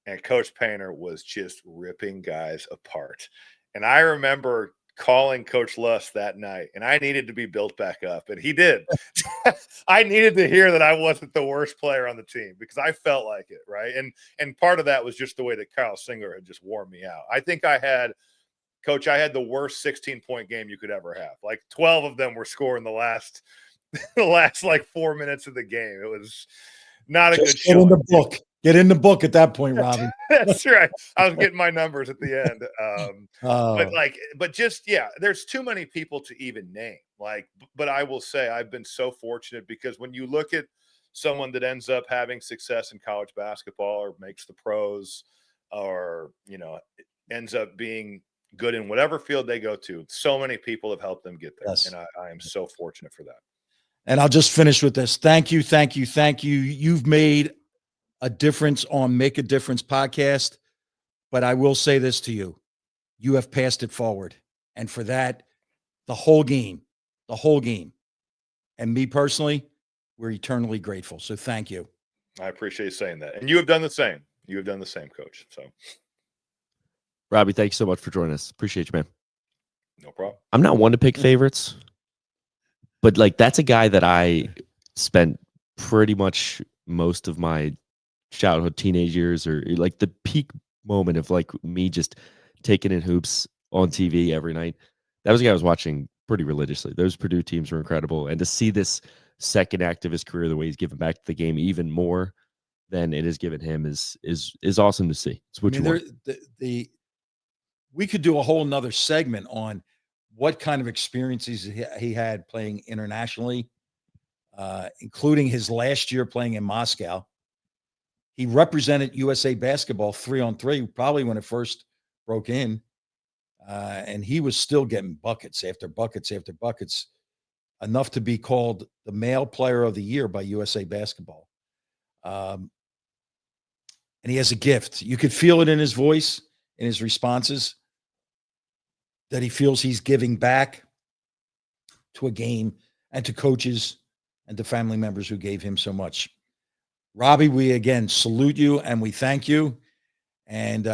and Coach Painter was just ripping guys apart. And I remember calling Coach Lusk that night, and I needed to be built back up, and he did. I needed to hear that I wasn't the worst player on the team, because I felt like it, right? And part of that was just the way that Kyle Singler had just worn me out. I think I had the worst 16-point game you could ever have. Like, 12 of them were scoring the last like 4 minutes of the game. It was not a good show. Get in the book. Get in the book at that point, Robbie. That's right. I was getting my numbers at the end. But there's too many people to even name. But I will say I've been so fortunate, because when you look at someone that ends up having success in college basketball, or makes the pros, or ends up being good in whatever field they go to, so many people have helped them get there. Yes. And I am so fortunate for that. And I'll just finish with this. Thank you. Thank you. Thank you. You've made a difference on Make a Difference podcast, but I will say this to you. You have passed it forward. And for that, the whole game, and me personally, we're eternally grateful. So thank you. I appreciate you saying that. And you have done the same. You have done the same, Coach. So, Robbie, thanks so much for joining us. Appreciate you, man. No problem. I'm not one to pick favorites, but that's a guy that I spent pretty much most of my childhood, teenage years, or the peak moment of me just taking in hoops on TV every night. That was a guy I was watching pretty religiously. Those Purdue teams were incredible. And to see this second act of his career, the way he's given back to the game even more than it has given him, is awesome to see. It's what you want. We could do a whole nother segment on what kind of experiences he had playing internationally, including his last year playing in Moscow. He represented USA basketball 3-on-3, probably when it first broke in. And he was still getting buckets after buckets after buckets, enough to be called the male player of the year by USA Basketball. And he has a gift. You could feel it in his voice, in his responses, that he feels he's giving back to a game and to coaches and to family members who gave him so much. Robbie, we again salute you and we thank you. And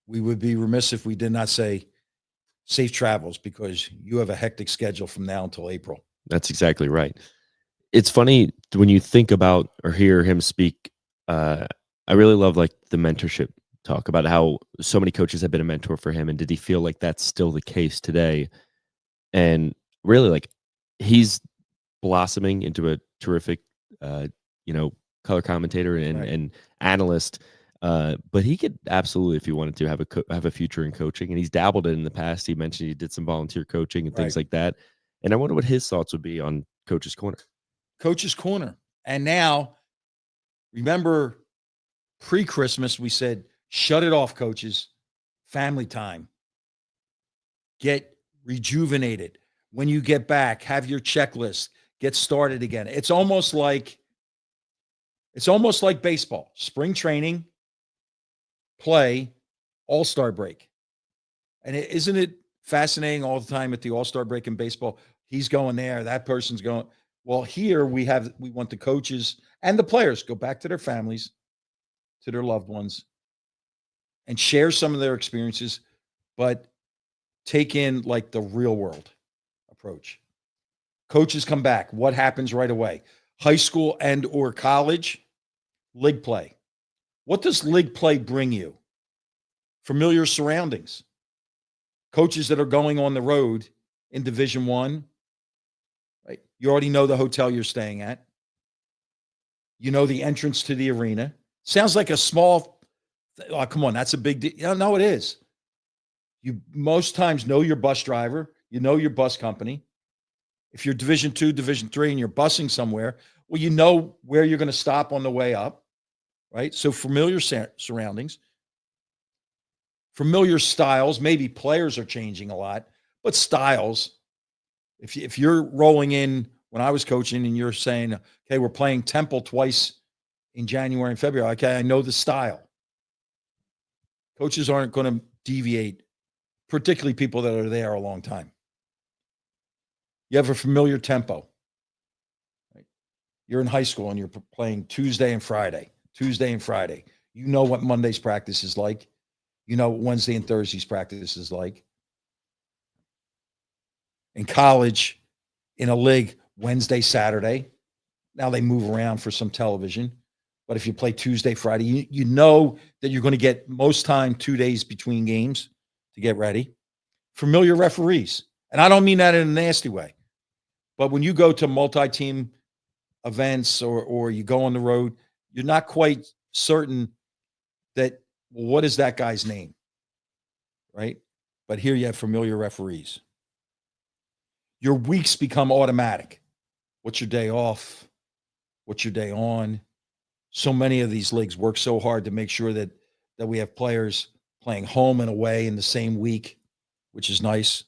we would be remiss if we did not say safe travels, because you have a hectic schedule from now until April. That's exactly right. It's funny when you think about or hear him speak. I really love the mentorship talk about how so many coaches have been a mentor for him. And did he feel like that's still the case today? And really, he's blossoming into a terrific, color commentator and analyst. But he could absolutely, if he wanted to, have a future in coaching. And he's dabbled in the past. He mentioned he did some volunteer coaching and things like that. And I wonder what his thoughts would be on Coach's Corner. Coach's Corner. And now, remember, pre-Christmas, we said, shut it off, coaches. Family time. Get rejuvenated. When you get back, have your checklist. Get started again. It's almost like baseball. Spring training, play, all-star break. And isn't it fascinating all the time at the all-star break in baseball? He's going there, that person's going. Well, here we want the coaches and the players go back to their families, to their loved ones, and share some of their experiences, but take in the real world. approach. Coaches come back. What happens right away? High school and or college, league play. What does league play bring you? Familiar surroundings. Coaches that are going on the road in Division One, right? You already know the hotel you're staying at. You know the entrance to the arena. Sounds like a small, oh, come on, that's a big deal. Yeah, no, it is. You most times know your bus driver. You know your bus company. If you're Division Two, Division Three, and you're busing somewhere, well, you know where you're going to stop on the way up, right? So familiar surroundings, familiar styles. Maybe players are changing a lot, but styles. If you're rolling in when I was coaching and you're saying, okay, we're playing Temple twice in January and February, okay, I know the style. Coaches aren't going to deviate, particularly people that are there a long time. You have a familiar tempo. Right? You're in high school and you're playing Tuesday and Friday. You know what Monday's practice is like. You know what Wednesday and Thursday's practice is like. In college, in a league, Wednesday, Saturday. Now they move around for some television. But if you play Tuesday, Friday, you know that you're going to get most time 2 days between games to get ready. Familiar referees. And I don't mean that in a nasty way. But when you go to multi-team events or you go on the road, you're not quite certain that, well, what is that guy's name? Right? But here you have familiar referees. Your weeks become automatic. What's your day off? What's your day on? So many of these leagues work so hard to make sure that we have players playing home and away in the same week, which is nice.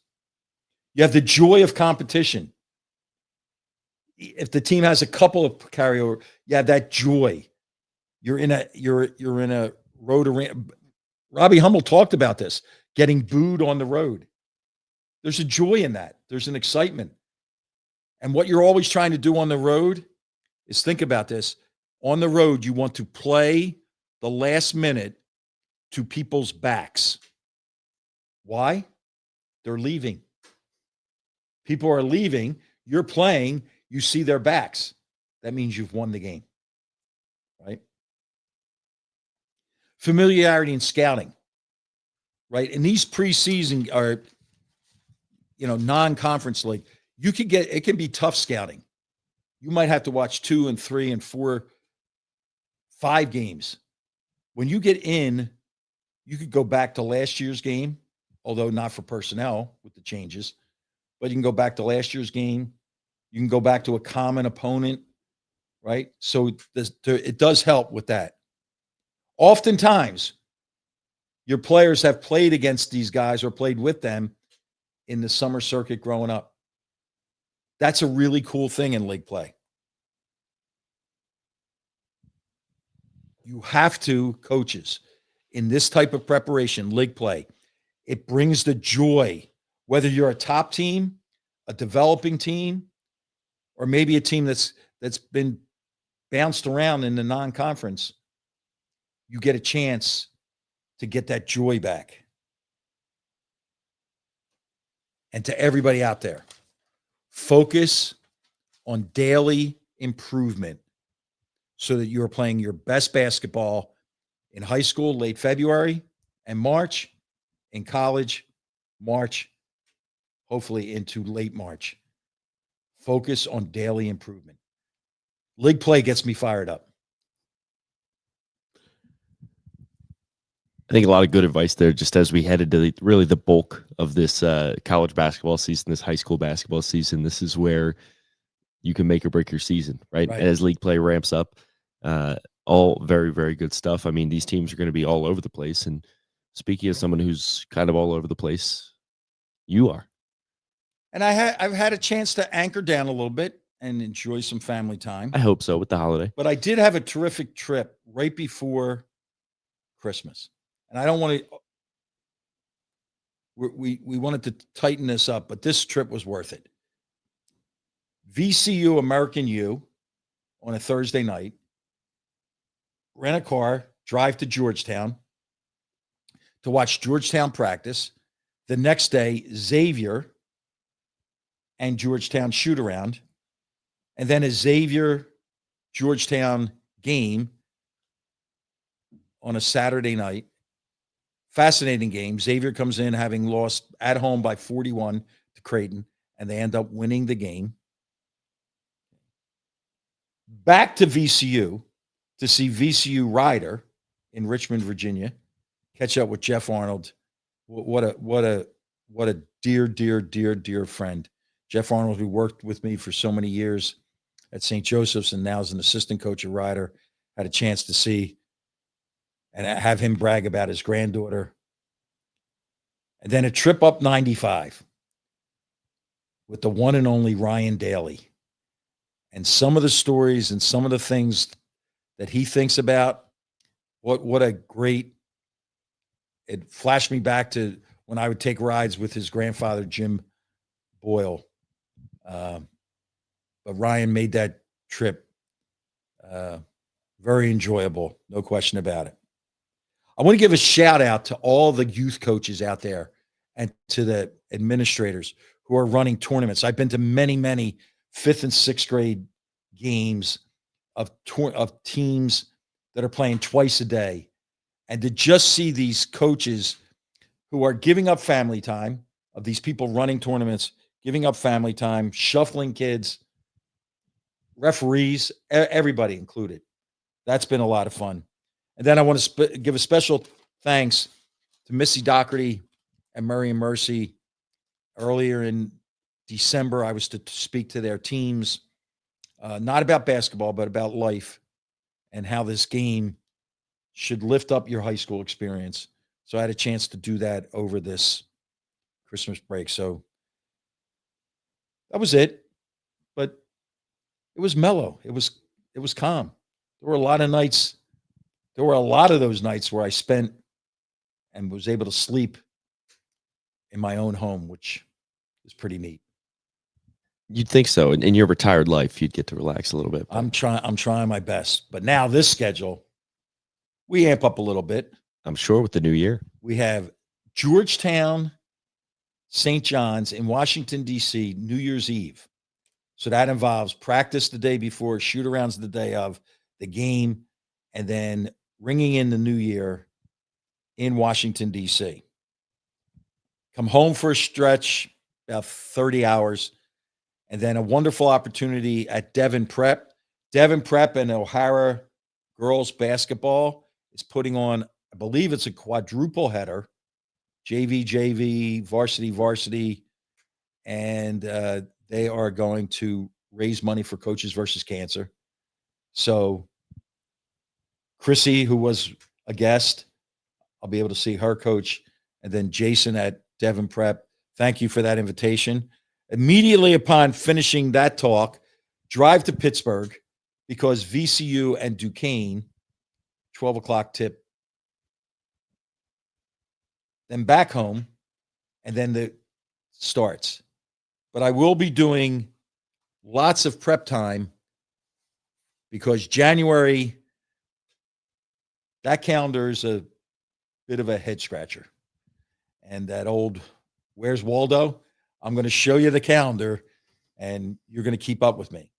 You have the joy of competition. If the team has a couple of carryover, you have that joy. You're in a road arena. Robbie Hummel talked about this, getting booed on the road. There's a joy in that. There's an excitement. And what you're always trying to do on the road is think about this. On the road, you want to play the last minute to people's backs. Why? They're leaving. People are leaving. You're playing. You see their backs. That means you've won the game, right? Familiarity in scouting, right? And these preseason are, non-conference league. It can be tough scouting. You might have to watch 2 and 3 and 4, 5 games. When you get in, you could go back to last year's game, although not for personnel with the changes, but you can go back to last year's game. You can go back to a common opponent, right? So it does help with that. Oftentimes, your players have played against these guys or played with them in the summer circuit growing up. That's a really cool thing in league play. You have to, coaches, in this type of preparation, league play, it brings the joy, whether you're a top team, a developing team, or maybe a team that's been bounced around in the non-conference. You get a chance to get that joy back. And to everybody out there, focus on daily improvement so that you're playing your best basketball in high school, late February and March, in college, March, hopefully into late March. Focus on daily improvement. League play gets me fired up. I think a lot of good advice there, just as we headed to really the bulk of this college basketball season, this high school basketball season. This is where you can make or break your season, right? As league play ramps up, all very, very good stuff. I mean, these teams are going to be all over the place. And speaking as someone who's kind of all over the place, you are. And I've had a chance to anchor down a little bit and enjoy some family time. I hope so with the holiday. But I did have a terrific trip right before Christmas. And I don't want to, we wanted to tighten this up, but this trip was worth it. VCU American U on a Thursday night, rent a car, drive to Georgetown to watch Georgetown practice. The next day, Xavier and Georgetown shoot around, and then a Xavier Georgetown game on a Saturday night. Fascinating game. Xavier comes in having lost at home by 41 to Creighton, and they end up winning the game. Back to VCU to see VCU Rider in Richmond, Virginia. Catch up with Jeff Arnold. What a dear friend. Jeff Arnold, who worked with me for so many years at St. Joseph's and now is an assistant coach at Rider, had a chance to see and have him brag about his granddaughter. And then a trip up 95 with the one and only Ryan Daly. And some of the stories and some of the things that he thinks about, what a great, it flashed me back to when I would take rides with his grandfather, Jim Boyle. But Ryan made that trip very enjoyable, no question about it. I want to give a shout out to all the youth coaches out there and to the administrators who are running tournaments. I've been to many 5th and 6th grade games of teams that are playing twice a day. And to just see these coaches who are giving up family time, of these people running tournaments, giving up family time, shuffling kids, referees, everybody included. That's been a lot of fun. And then I want to give a special thanks to Missy Doherty and Murray and Mercy. Earlier in December, I was to speak to their teams, not about basketball, but about life and how this game should lift up your high school experience. So I had a chance to do that over this Christmas break. So that was it. But it was mellow. It was calm. There were a lot of nights. There were a lot of those nights where I spent and was able to sleep in my own home, which is pretty neat. You'd think so. In your retired life, you'd get to relax a little bit. I'm trying my best. But now this schedule, we amp up a little bit. I'm sure with the new year. We have Georgetown, St. John's in Washington, D.C., New Year's Eve. So that involves practice the day before, shoot-arounds the day of, the game, and then ringing in the new year in Washington, D.C. Come home for a stretch, about 30 hours, and then a wonderful opportunity at Devon Prep. Devon Prep and O'Hara girls basketball is putting on, I believe it's a quadruple header, JV, varsity, and they are going to raise money for Coaches versus Cancer. So Chrissy, who was a guest, I'll be able to see her coach, and then Jason at Devon Prep. Thank you for that invitation. Immediately upon finishing that talk, drive to Pittsburgh because VCU and Duquesne, 12 o'clock tip. Then back home, and then the starts. But I will be doing lots of prep time because January, that calendar is a bit of a head scratcher. And that old, where's Waldo? I'm going to show you the calendar and you're going to keep up with me.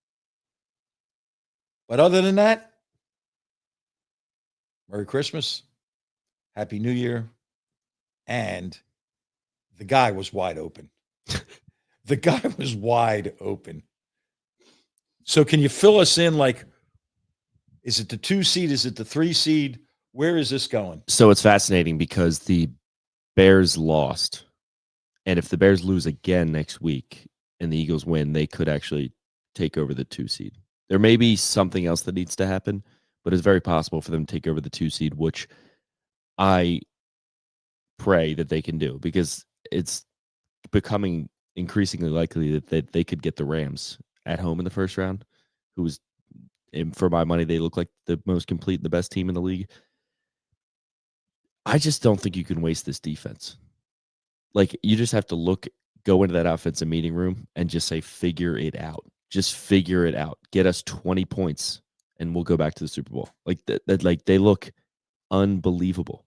But other than that, Merry Christmas, Happy New Year. And the guy was wide open. The guy was wide open. So can you fill us in? Like, is it the 2 seed? Is it the 3 seed? Where is this going? So it's fascinating because the Bears lost. And if the Bears lose again next week and the Eagles win, they could actually take over the 2 seed. There may be something else that needs to happen, but it's very possible for them to take over the 2 seed, which I pray that they can do because it's becoming increasingly likely that they could get the Rams at home in the first round, who was, for my money, they look like the most complete, the best team in the league. I just don't think you can waste this defense. Like, you just have to go into that offensive meeting room and just say, figure it out. Just figure it out. Get us 20 points and we'll go back to the Super Bowl. Like they look unbelievable.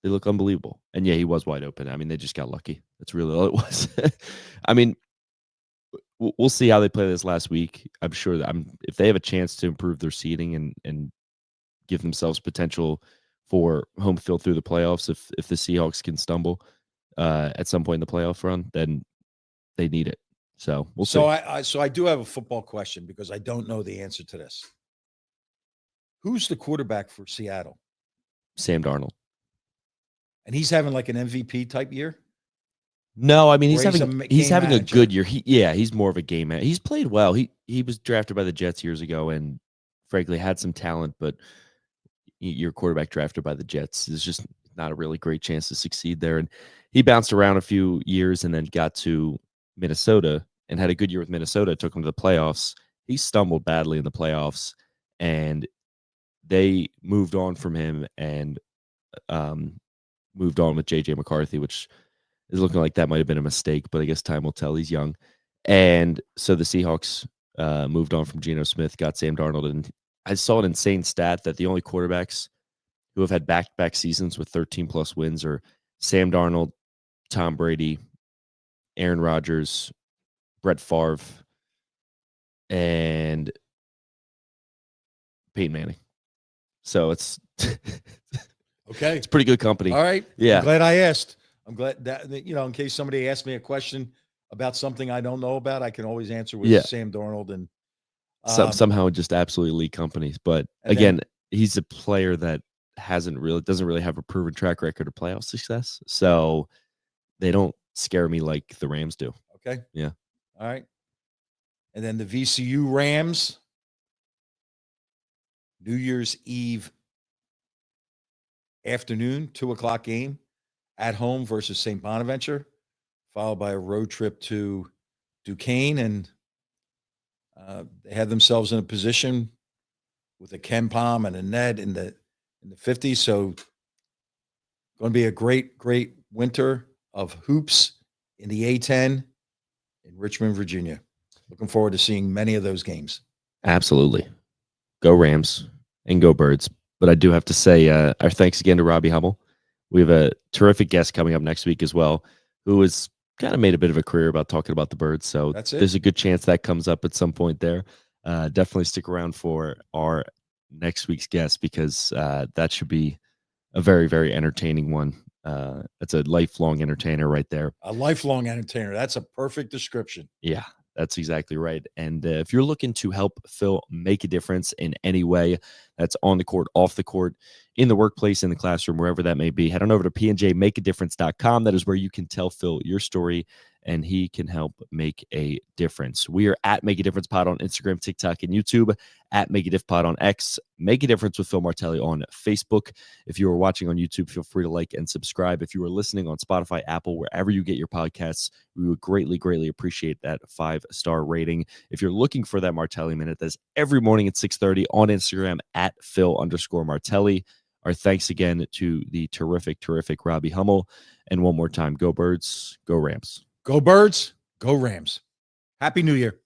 They look unbelievable. And yeah, he was wide open. I mean, they just got lucky. That's really all it was. I mean, we'll see how they play this last week. I'm sure that if they have a chance to improve their seeding and give themselves potential for home field through the playoffs, if the Seahawks can stumble at some point in the playoff run, then they need it. So we'll see. I do have a football question because I don't know the answer to this. Who's the quarterback for Seattle? Sam Darnold. And he's having like an MVP type year? No, I mean Or he's having a good year. manager? He's more of a game man. He's played well. He was drafted by the Jets years ago and frankly had some talent, but your quarterback drafted by the Jets is just not a really great chance to succeed there. And he bounced around a few years and then got to Minnesota and had a good year with Minnesota, took him to the playoffs. He stumbled badly in the playoffs and they moved on from him and moved on with JJ McCarthy, which is looking like that might have been a mistake, but I guess time will tell. He's young. And so the Seahawks moved on from Geno Smith, got Sam Darnold. And I saw an insane stat that the only quarterbacks who have had back-to-back seasons with 13-plus wins are Sam Darnold, Tom Brady, Aaron Rodgers, Brett Favre, and Peyton Manning. So it's Okay. it's pretty good company. All right. Yeah. I'm glad I asked. I'm glad that, in case somebody asks me a question about something I don't know about, I can always answer with Sam Darnold. And somehow just absolutely elite companies. But again, he's a player that doesn't really have a proven track record of playoff success. So they don't scare me like the Rams do. Okay. Yeah. All right. And then the VCU Rams, New Year's Eve afternoon, 2:00 game at home versus St. Bonaventure, followed by a road trip to Duquesne. And they had themselves in a position with a Ken Palm and a Ned in the 50s. So going to be a great, great winter of hoops in the A-10 in Richmond, Virginia. Looking forward to seeing many of those games. Absolutely. Go Rams and go Birds. But I do have to say our thanks again to Robbie Hummel. We have a terrific guest coming up next week as well, who has kind of made a bit of a career about talking about the Birds. So there's a good chance that comes up at some point there. Definitely stick around for our next week's guest because that should be a very, very entertaining one. That's a lifelong entertainer right there. A lifelong entertainer. That's a perfect description. Yeah, that's exactly right. And if you're looking to help Phil make a difference in any way, that's on the court, off the court, in the workplace, in the classroom, wherever that may be, head on over to pnjmakeadifference.com. That is where you can tell Phil your story and he can help make a difference. We are at Make a Difference Pod on Instagram, TikTok, and YouTube, at Make a Diff Pod on X, Make a Difference with Phil Martelli on Facebook. If you are watching on YouTube, feel free to like and subscribe. If you are listening on Spotify, Apple, wherever you get your podcasts, we would greatly, greatly appreciate that 5-star rating. If you're looking for that Martelli Minute, that's every morning at 6:30 on Instagram at Phil_Martelli. Our thanks again to the terrific, terrific Robbie Hummel. And one more time, go Birds, go Rams. Go Birds, go Rams. Happy New Year.